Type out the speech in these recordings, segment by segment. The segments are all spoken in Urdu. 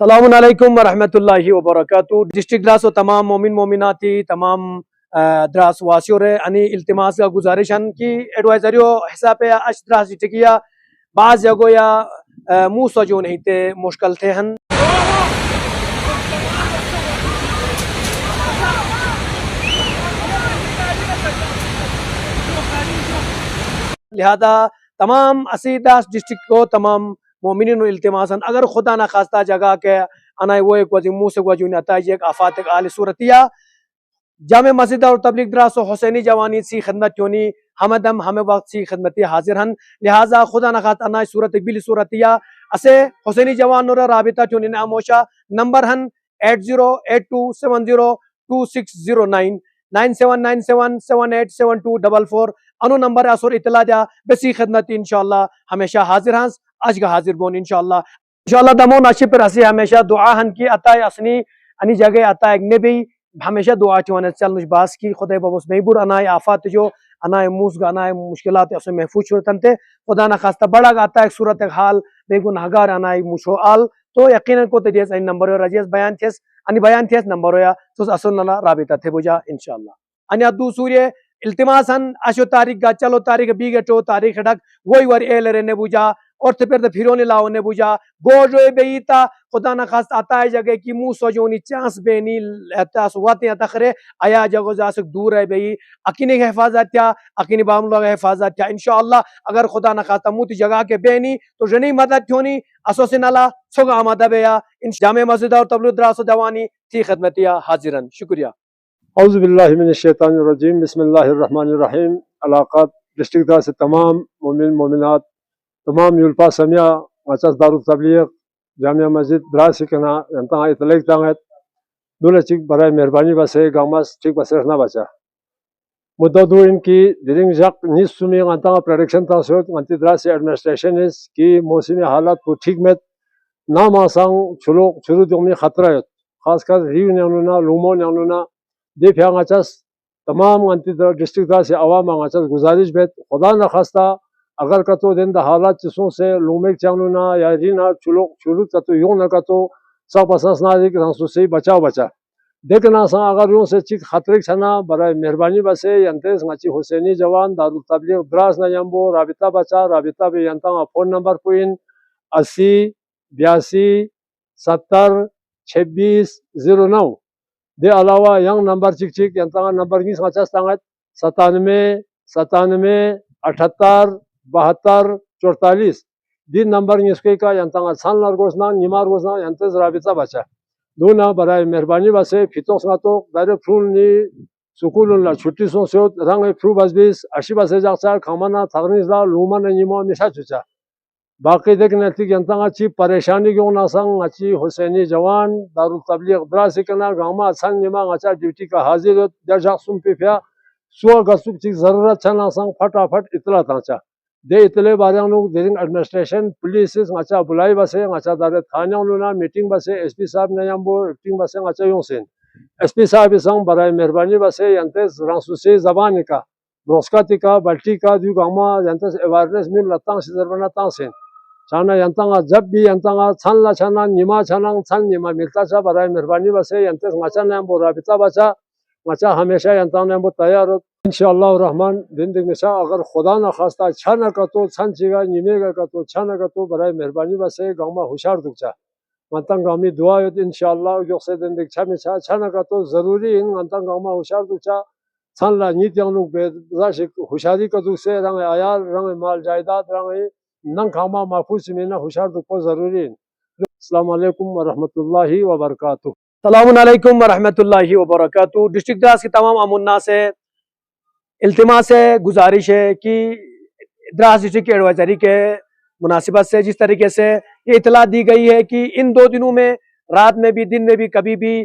السلام علیکم ورحمۃ اللہ وبرکاتہ. ڈسٹرکٹ دراس و تمام مومن مومناتی تمام دراس واسیور انی التماس کا گزارش ہن کی ایڈوائزریو حساب اش دراس ٹکیا بعض جگہ یا منہ سجون ہیتے مشکل تھے ہن لہذا تمام اسیداس ڈسٹرکٹ کو تمام مومنین التماسن اگر خدا نہ خواستہ جگہ کے انائے وہ ایک وزی منہ سے گوجون اتائی ایک آفات آل صورتیہ جامع مسجد اور تبلیغ دراس و حسینی جوانی سی خدمت چونی ہمدم ہمیں وقت سی خدمتی حاضر ہن لہذا خدا نہ خواستہ انائے صورت بل صورتیہ اسے حسینی جوان نور رابطہ چونی ناموشہ نمبر ہن 8082702609 9797787244 انو نمبر اثر اطلاع دیا بسی خدمت انشاءاللہ ہمیشہ حاضر ہاں آج کا حاضر بون انشاءاللہ دمو ناشی پر اسی ہمیشہ دعا ہن کی عطا اسنی انی جگہ عطا ایک نبی ہمیشہ دعا چوانے چلنش باس کی خدا بابوس میبور انائے آفات جو انائے موس گا انائے مشکلات اسے محفوظ شورتن تے خدا نہ خواستہ بڑا گا عطا ایک صورت ایک حال بے گناہگار انائے مشو آل تو یقیناً کو تجیز این نمبر ہو رجیز بیان تھیس انی بیان تھیس نمبر ہویا تو اصل نہ رابطہ تھے بجا انشاءاللہ انی ادو سوریہ التماس ہن اشو تاریخ گا چلو تاریخ بیگٹو تاریخ ڈھک وہی ور اے لرے نے بجا اور پھر تو پھرونی لاؤ نے بجا گوجوے بیتا خدا نہ خواست آتائے جگہ کی منہ سجونی چانس بینی تاس واتے تخرے آیا جگہ جاسک دور ہے بئی اکینی حفاظت کیا اکینی باملو حفاظت کیا انشاءاللہ اگر خدا نہ خواستہ موتی جگہ کے بینی تو جنی مدد تھونی اسوسی نالا سوگا آمدہ بیا جامع مسجد اور تبلیغ دراس و دوانی تھی خدمتیہ حاضرن شکریہ. اعوذ باللہ من الشیطان الرجیم بسم اللہ الرحمن الرحیم. علاقات ڈسٹرکٹ دراس تمام مومن مومنات تمام یلپا سمیہ مچاس دار التبلیغ جامعہ مسجد دراس کنا انتا اطلاق تانگت دولہ چک برای مہربانی بسے گاماس چک بس رکھنا بچا مددو ان کی درنگ جق نیس سمی انتا پریڈکشن تاسوت انتی دراس ایڈمنسٹریشن اس کی موسمی حالات کو ٹھیک میں نام آسان شروع دومی خطرہ ہے خاص کر ریو نیانونا لومو نیانونا دی پھیانگ اچاس تمام انتی ڈسٹرکٹ دراس عوام اچاس گزارش بیت خدا نخواستہ اگر کتو دن دا حالات چسوں سے لومیک چانونا یا رینا شروع کتو یوں نہ کتو سب اساس نازک رانسو سے بچاو بچا دیکھنا سا اگر یوں سے چک خطرک چھنا برای مہربانی بسے ینتیس غچی حسینی جوان دارالتبلیغ دراس نا یمبو رابطہ بچا رابطہ بھی ینتا فون نمبر پوین 80 82 70 26 09 دے علاوہ ینگ نمبر چک چک ینتا نمبر گیس غچاس تانگت 97 97 78 72 44 دین نمبر نسکے کا ینتا سان لرگوسنا نیمار گوسنا ینتیس رابطہ بچا دونا برای مہربانی بسے فیتوں سناتو دائر فرون نی سکول اللہ چھٹی سن سیوت رنگ فرو بس بیس اشی بسے جاکسا کھامانا تغنیز لا لومانا نیمو نشا چوچا باقی دیکھنے تک ینتا اچھی پریشانی گیوں ناسنگ اچھی حسینی جوان دارالتبلیغ دراسی کنا گاما سنگ نیما اچھا ڈیوٹی کا حاضر ہوت در جاک سن پی پیا سوا گسوک چیک ضرورت چھا ناسنگ پھٹا پھٹ اطلاع تانچا دے اطلاع باریانو دیرنگ ایڈمنسٹریشن پولیسز اچھا بلائی بسے اچھا دار تھانیانو نا میٹنگ بسے ایس پی صاحب نیامبو ایکٹنگ بسے اچھا یوں سین ایس پی صاحب سنگ برای مہربانی بسے ینتیس رانسوسی زبانی کا بروسکاتی کا بلٹی کا دیو گاما ینتیس اویرنس مل لطان سی زربانا تان سین چانا ینتا جب بھی ینتا چھن لا چھنا نیما چھنا چھن نیما ملتا چھا برای مہربانی بسے ینتیس مچا نیامبو رابطہ بچا مچا ہمیشہ ینتا نیامبو تیار انشاءاللہ الرحمن زندگی میں اگر خدا نہ خواستہ چھا نہ کتو چھن چیگا نیمے گا کتو چھا نہ کتو برای مہربانی بسے گاما ہوشار دکچا منتن گامی دعا یوت انشاءاللہ جو سے زندگی چھا میں چھا نہ کتو ضروری ان منتن گاما ہوشار دکچا چھن لا نیت یانو بے ہوشاری کتو سے رنگ عیال رنگ مال جائیداد رنگ ننگ کھاما محفوظ میں ہوشار دکو ضروری ان. السلام علیکم ورحمۃ اللہ وبرکاتہ. السلام علیکم ورحمۃ اللہ وبرکاتہ. ڈسٹرکٹ دراس کی تمام امنا سے التماس ہے گزارش ہے کہ دراس ڈسٹرکٹ کی ایڈوائزری کے مناسبت سے جس طریقے سے یہ اطلاع دی گئی ہے کہ ان 2 دنوں میں رات میں بھی دن میں بھی کبھی بھی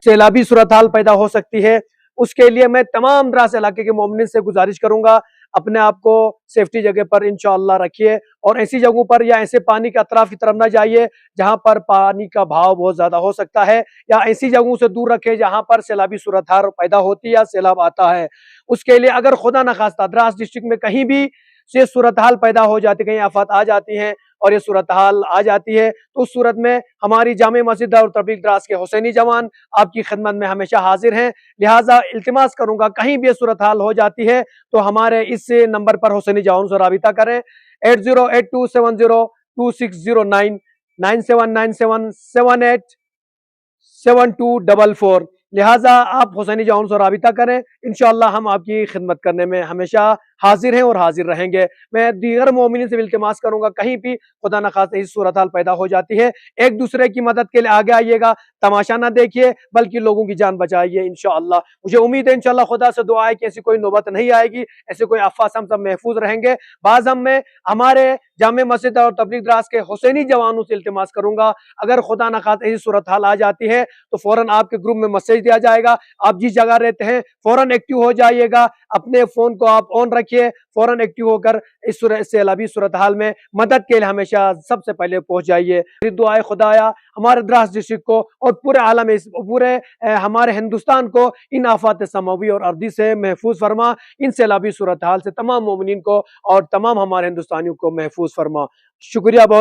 سیلابی صورتحال پیدا ہو سکتی ہے اس کے لیے میں تمام دراس علاقے کے مومنین سے گزارش کروں گا اپنے آپ کو سیفٹی جگہ پر انشاءاللہ رکھیے اور ایسی جگہوں پر یا ایسے پانی کے اطراف کی طرف نہ جائیے جہاں پر پانی کا بہاؤ بہت زیادہ ہو سکتا ہے یا ایسی جگہوں سے دور رکھے جہاں پر سیلابی صورتحال پیدا ہوتی ہے یا سیلاب آتا ہے. اس کے لیے اگر خدا نخواستہ دراس ڈسٹرکٹ میں کہیں بھی سے صورتحال پیدا ہو جاتی کہیں آفات آ جاتی ہیں اور یہ صورتحال آ جاتی ہے تو اس صورت میں ہماری جامع مسجد اور تبلیغ دراز کے حسینی جوان آپ کی خدمت میں ہمیشہ حاضر ہیں. لہٰذا التماس کروں گا کہیں بھی یہ صورتحال ہو جاتی ہے تو ہمارے اس نمبر پر حسینی جوان سے رابطہ کریں. 8082702609 9797787244. لہٰذا آپ حسینی جوان سے رابطہ کریں. انشاءاللہ ہم آپ کی خدمت کرنے میں ہمیشہ حاضر ہیں اور حاضر رہیں گے. میں دیگر مومنین سے بھی التماس کروں گا کہیں بھی خدا نخواستہ اس صورتحال پیدا ہو جاتی ہے ایک دوسرے کی مدد کے لیے آگے آئیے گا. تماشا نہ دیکھیے بلکہ لوگوں کی جان بچائیے انشاءاللہ. مجھے امید ہے انشاءاللہ خدا سے دعا ہے کہ ایسی کوئی نوبت نہیں آئے گی, ایسے کوئی افواہ ہم سب محفوظ رہیں گے. بعض ہم میں ہمارے جامع مسجد اور تبلیغ دراز کے حسینی جوانوں سے التماس کروں گا اگر خدا نخواستہ ایسی صورتحال آ جاتی ہے تو فوراً آپ کے گروپ میں میسج دیا جائے گا. آپ جس جگہ رہتے ہیں فوراً ایکٹیو ہو جائیے گا, اپنے فون کو آپ آن رکھیے, فوراً ایکٹیو ہو کر اس سیلابی صورتحال میں مدد کے لیے ہمیشہ سب سے پہلے پہنچ جائیے. دعا ہے خدایا ہمارے دراز ڈسٹرکٹ کو اور پورے عالم پورے ہمارے ہندوستان کو ان آفات سماوی اور ارضی سے محفوظ فرما. ان سیلابی صورتحال سے تمام مومنین کو اور تمام ہمارے ہندوستانیوں کو محفوظ فرما. شکریہ بہت.